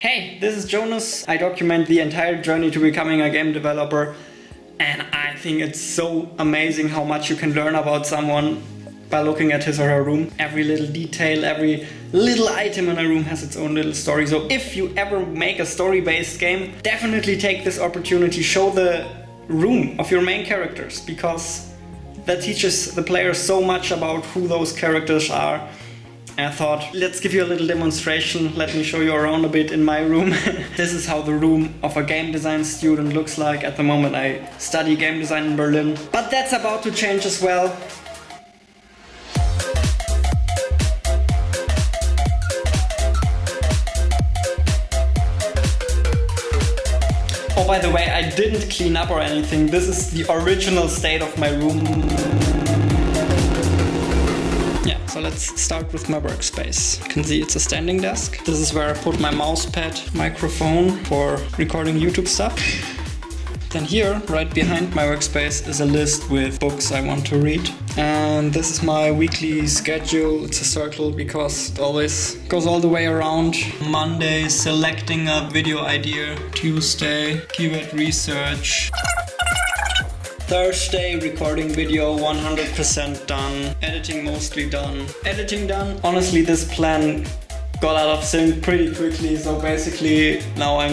Hey, this is Jonas. I document the entire journey to becoming a game developer, and I think it's so amazing how much you can learn about someone by looking at his or her room. Every little detail, every little item in a room has its own little story. So if you ever make a story-based game, definitely take this opportunity, show the room of your main characters, because that teaches the players so much about who those characters are. And I thought, let's give you a little demonstration. Let me show you around a bit in my room. This is how the room of a game design student looks like. At the moment I study game design in Berlin, but that's about to change as well. Oh, by the way, I didn't clean up or anything. This is the original state of my room. So let's start with my workspace. You can see it's a standing desk. This is where I put my mouse pad, microphone for recording YouTube stuff. Then here, right behind my workspace, is a list with books I want to read. And this is my weekly schedule. It's a circle because it always goes all the way around. Monday, selecting a video idea. Tuesday, keyword research. Thursday, recording video 100% done, editing mostly done. Editing done. Honestly, this plan got out of sync pretty quickly, so basically now I'm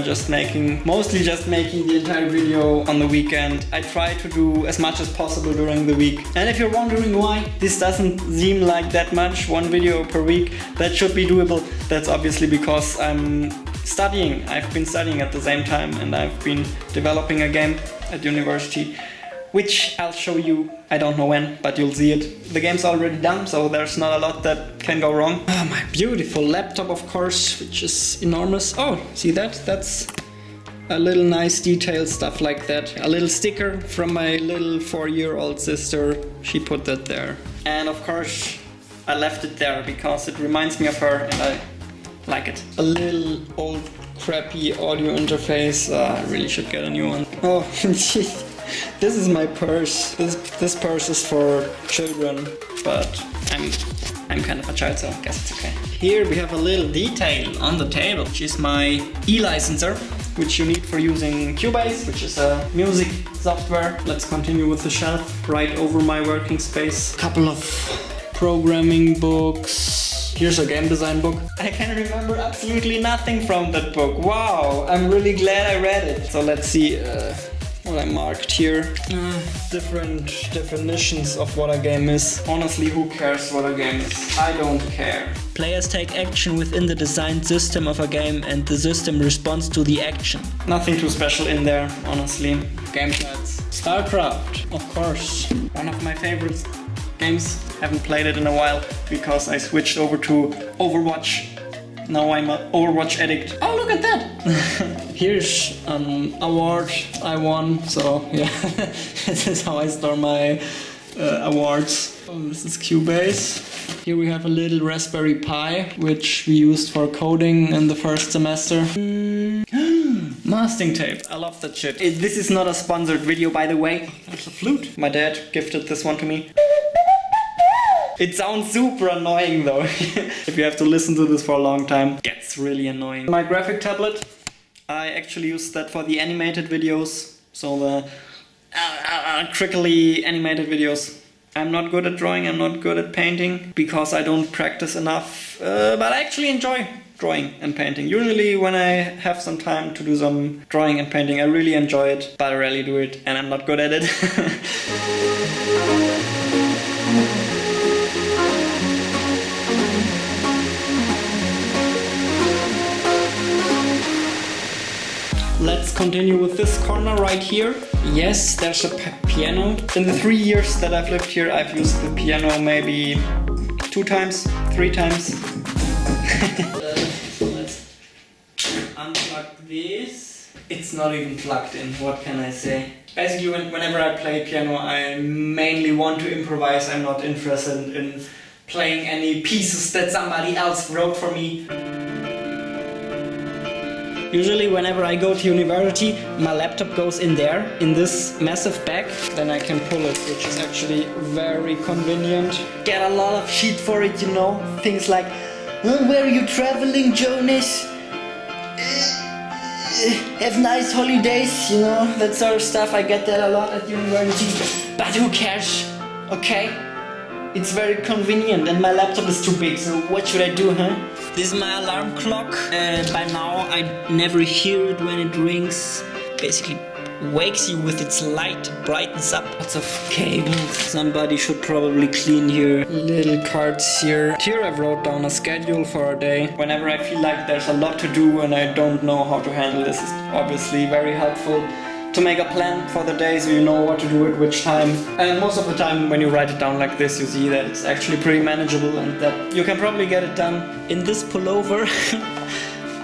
mostly just making the entire video on the weekend. I try to do as much as possible during the week. And if you're wondering why this doesn't seem like that much, one video per week, that should be doable. That's obviously because I'm studying. I've been studying at the same time, and I've been developing a game at university, which I'll show you, I don't know when, but you'll see it. The game's already done, so there's not a lot that can go wrong. Oh, my beautiful laptop, of course, which is enormous. Oh, see that? That's a little nice detail, stuff like that. A little sticker from my little 4-year-old sister. She put that there. And of course, I left it there because it reminds me of her and I like it. A little old crappy audio interface. I really should get a new one. Oh, this is my purse. This purse is for children, but I'm kind of a child, so I guess it's okay. Here we have a little detail on the table, which is my e-licenser, which you need for using Cubase, which is a music software. Let's continue with the shelf right over my working space. Couple of programming books. Here's a game design book. I can remember absolutely nothing from that book. Wow, I'm really glad I read it. So let's see what I marked here. Different definitions of what a game is. Honestly, who cares what a game is? I don't care. Players take action within the designed system of a game and the system responds to the action. Nothing too special in there, honestly. Gameplads. StarCraft, of course. One of my favorite games. Haven't played it in a while because I switched over to Overwatch. Now I'm an Overwatch addict. Oh, look at that! Here's an award I won, so yeah, this is how I store my awards. Oh, this is Cubase. Here we have a little Raspberry Pi, which we used for coding in the first semester. Masking tape, I love that shit. This is not a sponsored video, by the way. There's a flute. My dad gifted this one to me. It sounds super annoying though. If you have to listen to this for a long time, it gets really annoying. My graphic tablet, I actually use that for the animated videos. So the crickly animated videos. I'm not good at drawing, I'm not good at painting because I don't practice enough. But I actually enjoy drawing and painting. Usually when I have some time to do some drawing and painting, I really enjoy it, but I rarely do it and I'm not good at it. Let's continue with this corner right here. Yes, there's a piano. In the 3 years that I've lived here, I've used the piano maybe 2 times, 3 times. So let's unplug this. It's not even plugged in, what can I say? Basically, whenever I play piano, I mainly want to improvise. I'm not interested in playing any pieces that somebody else wrote for me. Usually whenever I go to university, my laptop goes in there, in this massive bag. Then I can pull it, which is actually very convenient. Get a lot of shit for it, you know. Things like, where are you traveling, Jonas? have nice holidays, you know, that sort of stuff. I get that a lot at university. But who cares? Okay? It's very convenient and my laptop is too big, so what should I do, huh? This is my alarm clock. By now I never hear it when it rings. Basically wakes you with its light, brightens up. Lots of cables. Somebody should probably clean here. Little cards here. Here I wrote down a schedule for a day. Whenever I feel like there's a lot to do and I don't know how to handle this, is obviously very helpful to make a plan for the day so you know what to do at which time. And most of the time when you write it down like this, you see that it's actually pretty manageable and that you can probably get it done. In this pullover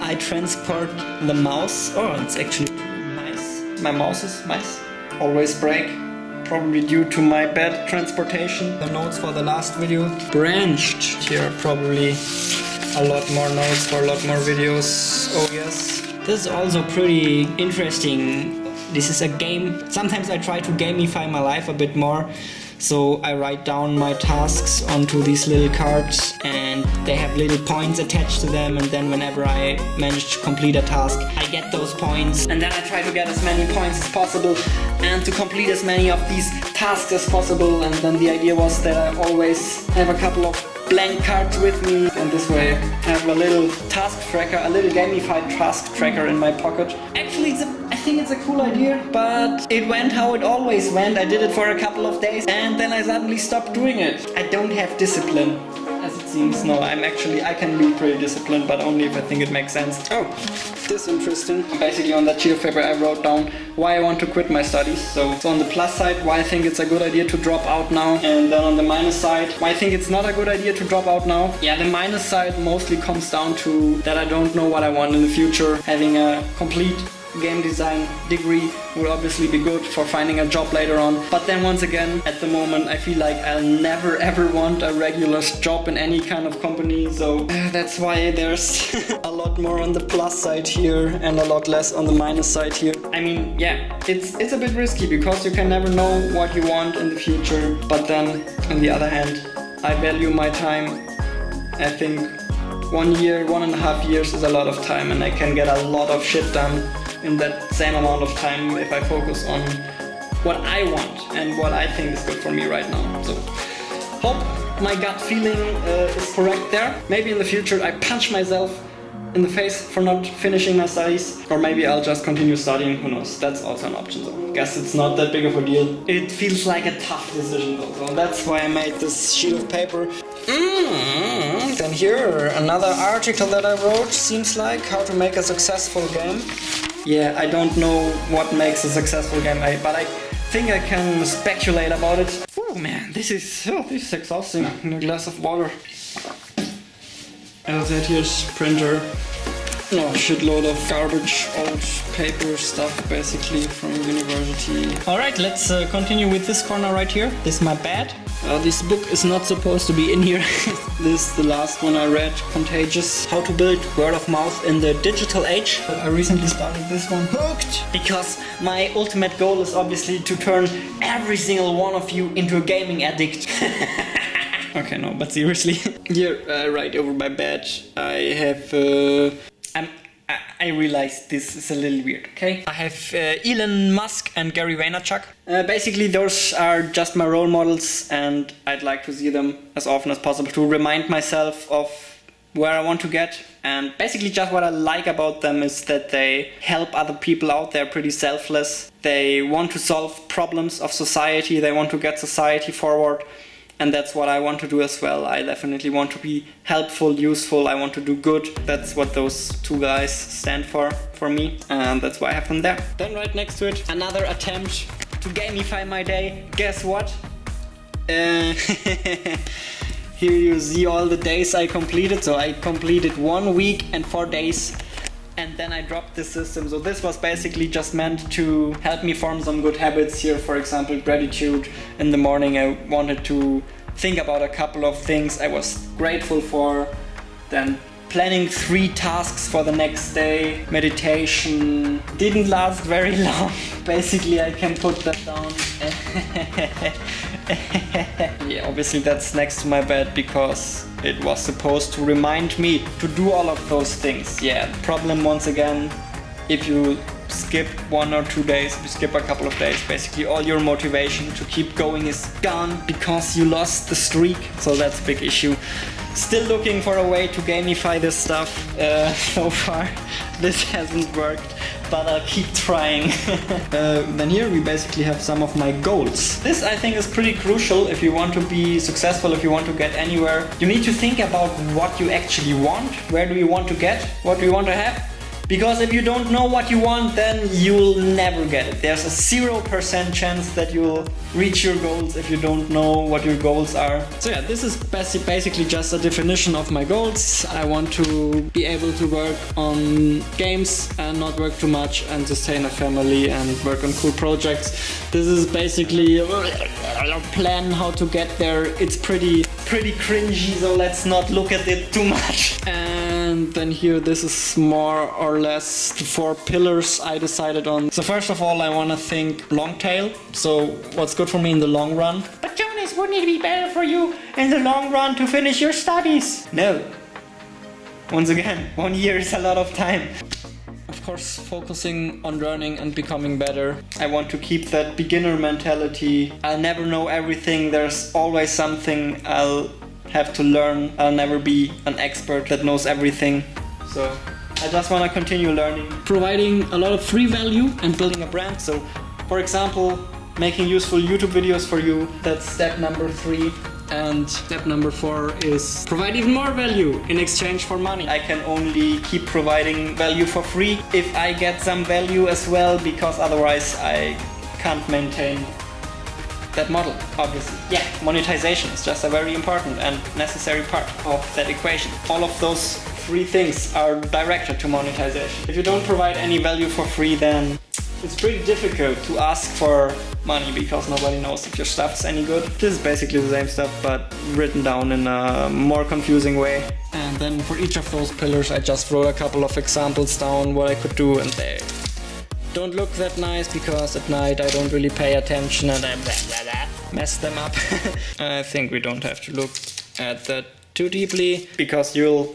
I transport the mouse. Oh, it's actually nice. My mouse is nice. Always break. Probably due to my bad transportation. The notes for the last video. Branched. Here are probably a lot more notes for a lot more videos. Oh yes. This is also pretty interesting. This is a game. Sometimes I try to gamify my life a bit more. So I write down my tasks onto these little cards and they have little points attached to them, and then whenever I manage to complete a task, I get those points, and then I try to get as many points as possible and to complete as many of these tasks as possible. And then the idea was that I always have a couple of blank cards with me, and this way I have a little task tracker, a little gamified task tracker in my pocket. Actually, I think it's a cool idea, but it went how it always went. I did it for a couple of days and then I suddenly stopped doing it. I don't have discipline, as it seems. No, I can be pretty disciplined, but only if I think it makes sense. Oh, this is interesting. Basically on that sheet of paper I wrote down why I want to quit my studies. So it's on the plus side, why I think it's a good idea to drop out now, and then on the minus side, why I think it's not a good idea to drop out now. Yeah, the minus side mostly comes down to that I don't know what I want in the future. Having a complete game design degree would obviously be good for finding a job later on, but then once again, at the moment I feel like I'll never ever want a regular job in any kind of company, so that's why there's a lot more on the plus side here and a lot less on the minus side here. I mean, yeah, it's a bit risky because you can never know what you want in the future, but then on the other hand, I value my time. I think 1 year, 1.5 years is a lot of time, and I can get a lot of shit done in that same amount of time if I focus on what I want and what I think is good for me right now. So hope my gut feeling is correct there. Maybe in the future I punch myself in the face for not finishing my studies, or maybe I'll just continue studying, who knows. That's also an option, so I guess it's not that big of a deal. It feels like a tough decision though, so that's why I made this sheet of paper. Then here, another article that I wrote, seems like how to make a successful game. Yeah, I don't know what makes a successful game, but I think I can speculate about it. Oh man, this is exhausting. A glass of water. As that here's printer. No, shitload of garbage, old paper stuff basically from university. Alright, let's continue with this corner right here. This is my bed. This book is not supposed to be in here. This is the last one I read, Contagious. How to build word of mouth in the digital age. I recently started this one. Hooked! Because my ultimate goal is obviously to turn every single one of you into a gaming addict. Okay, no, but seriously. Here, right over my bed, I have... I realize this is a little weird, okay? I have Elon Musk and Gary Vaynerchuk. Basically, those are just my role models, and I'd like to see them as often as possible to remind myself of where I want to get. And basically just what I like about them is that they help other people out. They're pretty selfless. They want to solve problems of society. They want to get society forward. And that's what I want to do as well. I definitely want to be helpful, useful. I want to do good. That's what those two guys stand for me. And that's why I have them there. Then right next to it, another attempt to gamify my day. Guess what? Here you see all the days I completed. So I completed 1 week and 4 days. And then I dropped the system. So this was basically just meant to help me form some good habits here. For example, gratitude. In the morning I wanted to think about a couple of things I was grateful for. Then planning 3 tasks for the next day. Meditation didn't last very long. Basically I can put that down. Yeah, obviously that's next to my bed because it was supposed to remind me to do all of those things. Yeah, the problem once again, if you skip 1 or 2 days, if you skip a couple of days, basically all your motivation to keep going is gone because you lost the streak. So that's a big issue. Still looking for a way to gamify this stuff. So far this hasn't worked, but I'll keep trying. Then here we basically have some of my goals. This I think is pretty crucial if you want to be successful, if you want to get anywhere. You need to think about what you actually want. Where do you want to get? What do you want to have? Because if you don't know what you want, then you'll never get it. There's a 0% chance that you'll reach your goals if you don't know what your goals are. So yeah, this is basically just a definition of my goals. I want to be able to work on games and not work too much and sustain a family and work on cool projects. This is basically a plan how to get there. It's pretty cringy, so let's not look at it too much. And then here, this is more or less the 4 pillars I decided on. So first of all, I want to think long tail. So what's good for me in the long run? But Jonas, wouldn't it be better for you in the long run to finish your studies? No. Once again, 1 year is a lot of time. Of course, focusing on learning and becoming better. I want to keep that beginner mentality. I'll never know everything. There's always something I'll have to learn. I'll never be an expert that knows everything. So I just want to continue learning. Providing a lot of free value and building a brand. So for example, making useful YouTube videos for you. That's step number 3. And step number 4 is provide even more value in exchange for money. I can only keep providing value for free if I get some value as well, because otherwise I can't maintain that model, obviously. Yeah, monetization is just a very important and necessary part of that equation. All of those 3 things are directed to monetization. If you don't provide any value for free, then it's pretty difficult to ask for money because nobody knows if your stuff is any good. This is basically the same stuff but written down in a more confusing way. And then for each of those pillars I just wrote a couple of examples down what I could do, and they don't look that nice because at night I don't really pay attention and I mess them up. I think we don't have to look at that too deeply because you'll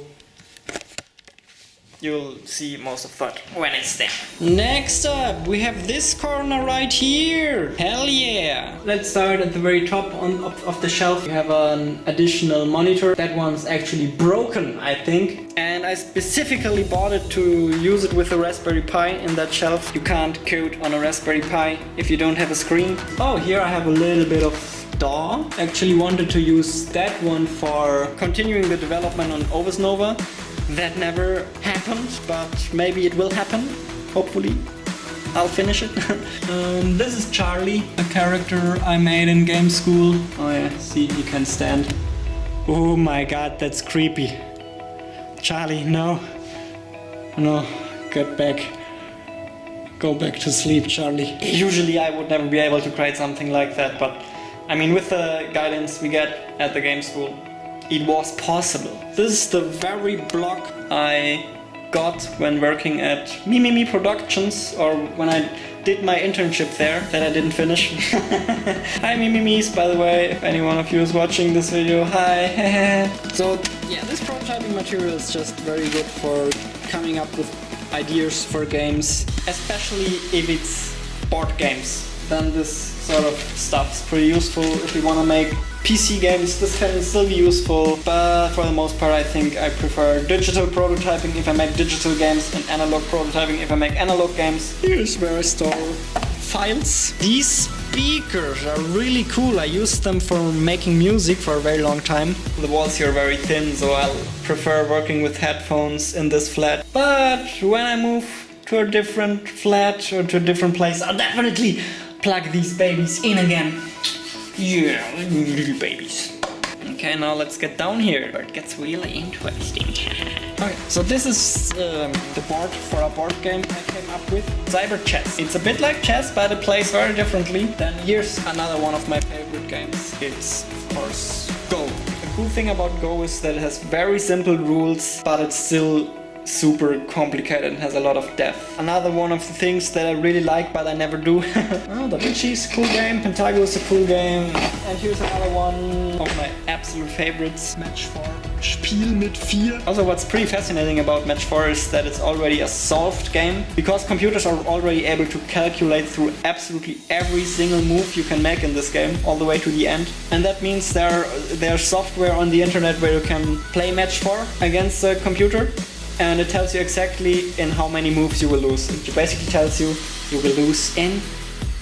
see most of that when it's there. Next up, we have this corner right here. Hell yeah! Let's start at the very top of the shelf. You have an additional monitor. That one's actually broken, I think. And I specifically bought it to use it with a Raspberry Pi in that shelf. You can't code on a Raspberry Pi if you don't have a screen. Oh, here I have a little bit of DAW. Actually wanted to use that one for continuing the development on Ovesnova. That never happened, but maybe it will happen, hopefully. I'll finish it. This is Charlie, a character I made in game school. Oh yeah, see, you can stand. Oh my god, that's creepy. Charlie, no. No, get back. Go back to sleep, Charlie. Usually I would never be able to create something like that, but I mean, with the guidance we get at the game school, it was possible. This is the very block I got when working at Mimimi Productions, or when I did my internship there that I didn't finish. Hi Mimimis, by the way, if any one of you is watching this video, hi. So yeah, this prototyping material is just very good for coming up with ideas for games, especially if it's board games. Then this sort of stuff is pretty useful. If you want to make PC games, this can still be useful, but for the most part I think I prefer digital prototyping if I make digital games and analog prototyping if I make analog games. Here's where I store files. These speakers are really cool. I used them for making music for a very long time. The walls here are very thin, so I'll prefer working with headphones in this flat. But when I move to a different flat or to a different place, I'll definitely plug these babies in again. Yeah, little babies. Okay, now let's get down here where it gets really interesting. Okay, so this is the board for a board game I came up with. Cyber Chess. It's a bit like chess, but it plays very differently. Then here's another one of my favorite games. It's, of course, Go. The cool thing about Go is that it has very simple rules, but it's still super complicated and has a lot of depth. Another one of the things that I really like but I never do. Oh, Da Vinci is a cool game, Pentago is a cool game, and here's another one of my absolute favorites, Match 4. Spiel mit 4. Also, what's pretty fascinating about Match 4 is that it's already a solved game, because computers are already able to calculate through absolutely every single move you can make in this game, all the way to the end. And that means there's software on the internet where you can play Match 4 against the computer, and it tells you exactly in how many moves you will lose. It basically tells you will lose in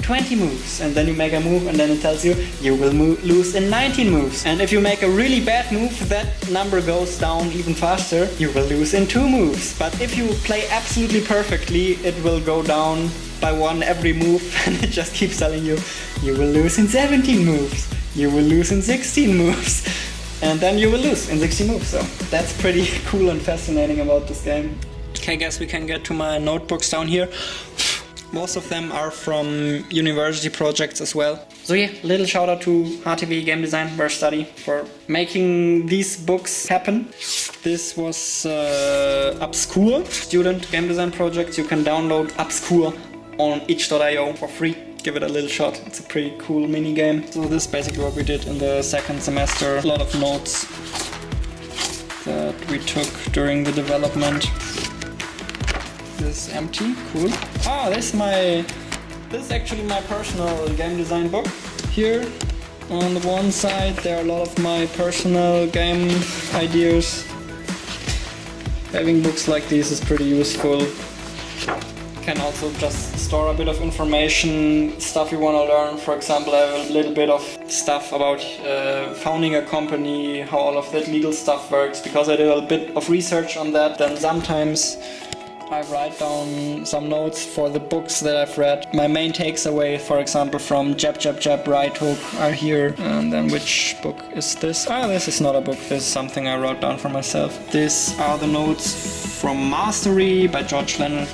20 moves, and then you make a move and then it tells you will lose in 19 moves. And if you make a really bad move, that number goes down even faster. You will lose in 2 moves. But if you play absolutely perfectly, it will go down by 1 every move, and it just keeps telling you will lose in 17 moves, you will lose in 16 moves, and then you will lose in 60 moves. So that's pretty cool and fascinating about this game. Okay, guess we can get to my notebooks down here. Most of them are from university projects as well. So yeah, little shout out to HTV Game Design Verse Study for making these books happen. This was Obscure, student game design project. You can download Obscure on itch.io for free. Give it a little shot. It's a pretty cool mini game. So this is basically what we did in the second semester. A lot of notes that we took during the development. This is empty, cool. This is actually my personal game design book. Here on the one side there are a lot of my personal game ideas. Having books like these is pretty useful. Can also just store a bit of information, stuff you want to learn. For example, I have a little bit of stuff about founding a company, how all of that legal stuff works, because I did a bit of research on that. Then sometimes I write down some notes for the books that I've read. My main takeaway, for example, from Jab Jab Jab Right Hook are here. And then which book is this? This is not a book, this is something I wrote down for myself. These are the notes from Mastery by George Leonard.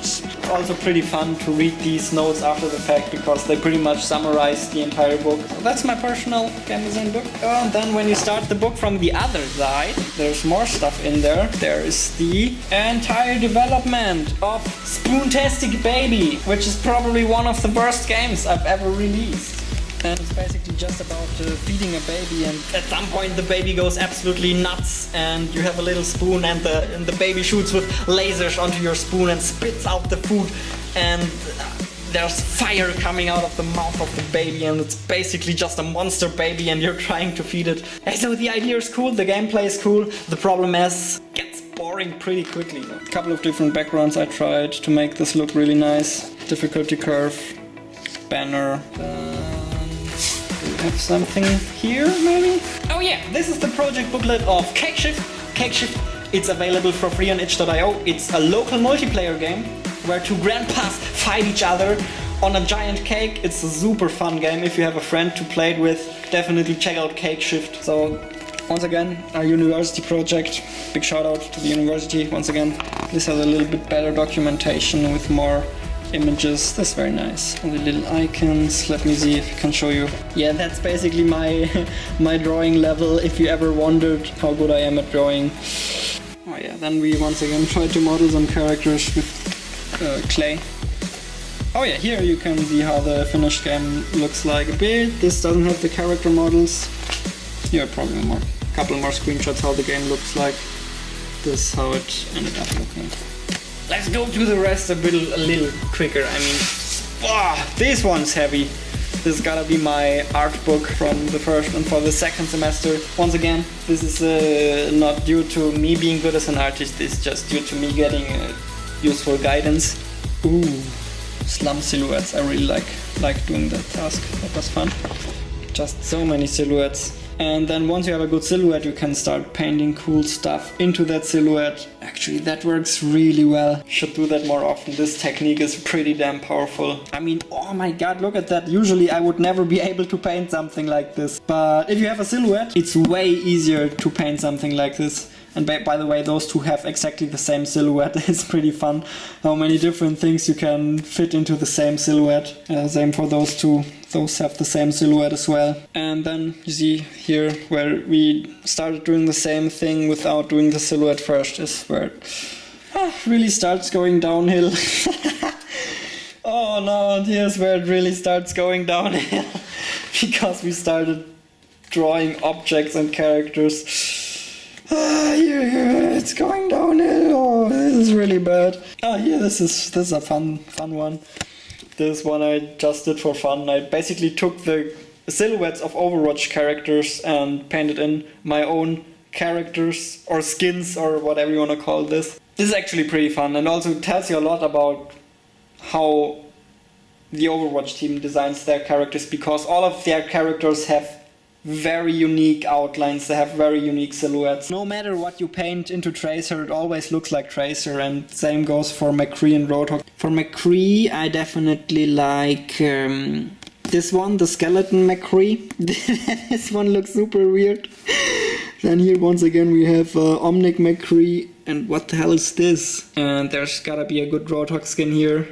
Also pretty fun to read these notes after the fact, because they pretty much summarize the entire book. So that's my personal game design book. And then when you start the book from the other side, there's more stuff in there. There is the entire development of Spoontastic Baby, which is probably one of the worst games I've ever released. And it's basically just about feeding a baby, and at some point the baby goes absolutely nuts, and you have a little spoon, and the baby shoots with lasers onto your spoon and spits out the food, and there's fire coming out of the mouth of the baby, and it's basically just a monster baby and you're trying to feed it. And so the idea is cool, the gameplay is cool, the problem is it gets boring pretty quickly. A couple of different backgrounds I tried to make this look really nice. Difficulty curve, banner. Have something here, maybe? Oh yeah, this is the project booklet of Cakeshift. Cakeshift, it's available for free on itch.io. It's a local multiplayer game where 2 grandpas fight each other on a giant cake. It's a super fun game. If you have a friend to play it with, definitely check out Cakeshift. So once again, our university project. Big shout out to the university once again. This has a little bit better documentation with more images. That's very nice. All the little icons. Let me see if I can show you. Yeah, that's basically my drawing level, if you ever wondered how good I am at drawing. Oh yeah, then we once again try to model some characters with clay. Oh yeah, here you can see how the finished game looks like a bit. This doesn't have the character models. Here probably a couple more screenshots how the game looks like. This is how it ended up looking. Let's go to the rest a little quicker. I mean, this one's heavy. This is gotta be my art book from the first and for the second semester. Once again, this is not due to me being good as an artist, it's just due to me getting useful guidance. Ooh, slum silhouettes. I really like doing that task. That was fun. Just so many silhouettes. And then once you have a good silhouette, you can start painting cool stuff into that silhouette. Actually, that works really well. Should do that more often. This technique is pretty damn powerful. I mean, oh my god, look at that. Usually I would never be able to paint something like this. But if you have a silhouette, it's way easier to paint something like this. And by the way, those two have exactly the same silhouette. It's pretty fun how many different things you can fit into the same silhouette. Same for those two. Those have the same silhouette as well. And then you see here where we started doing the same thing without doing the silhouette first is where it really starts going downhill. Oh no, and here's where it really starts going downhill. Because we started drawing objects and characters Here, it's going downhill. Oh, this is really bad. This is a fun one. This one I just did for fun. I basically took the silhouettes of Overwatch characters and painted in my own characters or skins or whatever you want to call this. This is actually pretty fun and also tells you a lot about how the Overwatch team designs their characters, because all of their characters have very unique outlines, they have very unique silhouettes. No matter what you paint into Tracer, it always looks like Tracer, and same goes for McCree and Roadhog. For McCree, I definitely like this one, the skeleton McCree. This one looks super weird. Then here once again we have Omnic McCree, and what the hell is this? And there's gotta be a good Roadhog skin here.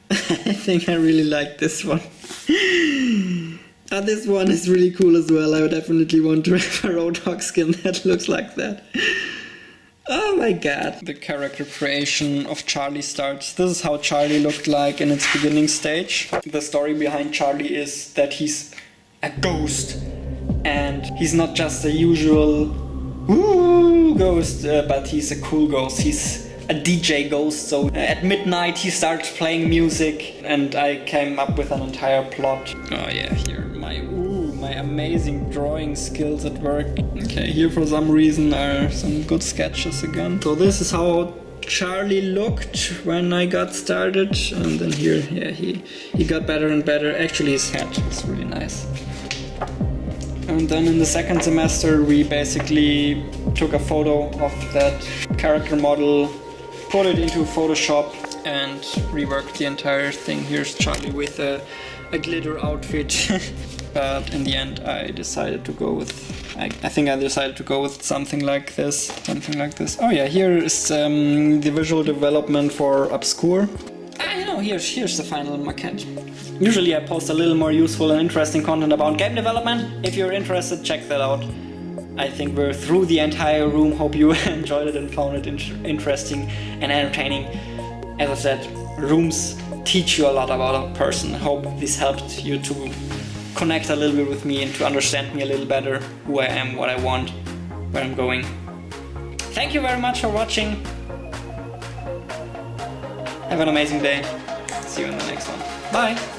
I think I really like this one. This one is really cool as well. I would definitely want to have a Roadhog skin that looks like that. Oh my god. The character creation of Charlie starts. This is how Charlie looked like in its beginning stage. The story behind Charlie is that he's a ghost. And he's not just a usual ghost, but he's a cool ghost. He's a DJ ghost, so at midnight he starts playing music, and I came up with an entire plot. Oh yeah, here my amazing drawing skills at work. Okay, here for some reason are some good sketches again. So this is how Charlie looked when I got started, and then here, yeah, he got better and better. Actually his hat is really nice. And then in the second semester we basically took a photo of that character model, put it into Photoshop and reworked the entire thing. Here's Charlie with a glitter outfit. But in the end I decided to go with, I think I decided to go with something like this. Oh yeah, here is the visual development for Obscure. Here's the final maquette. Usually I post a little more useful and interesting content about game development. If you're interested, check that out. I think we're through the entire room. Hope you enjoyed it and found it interesting and entertaining. As I said, rooms teach you a lot about a person. Hope this helped you to connect a little bit with me and to understand me a little better, who I am, what I want, where I'm going. Thank you very much for watching. Have an amazing day. See you in the next one. Bye!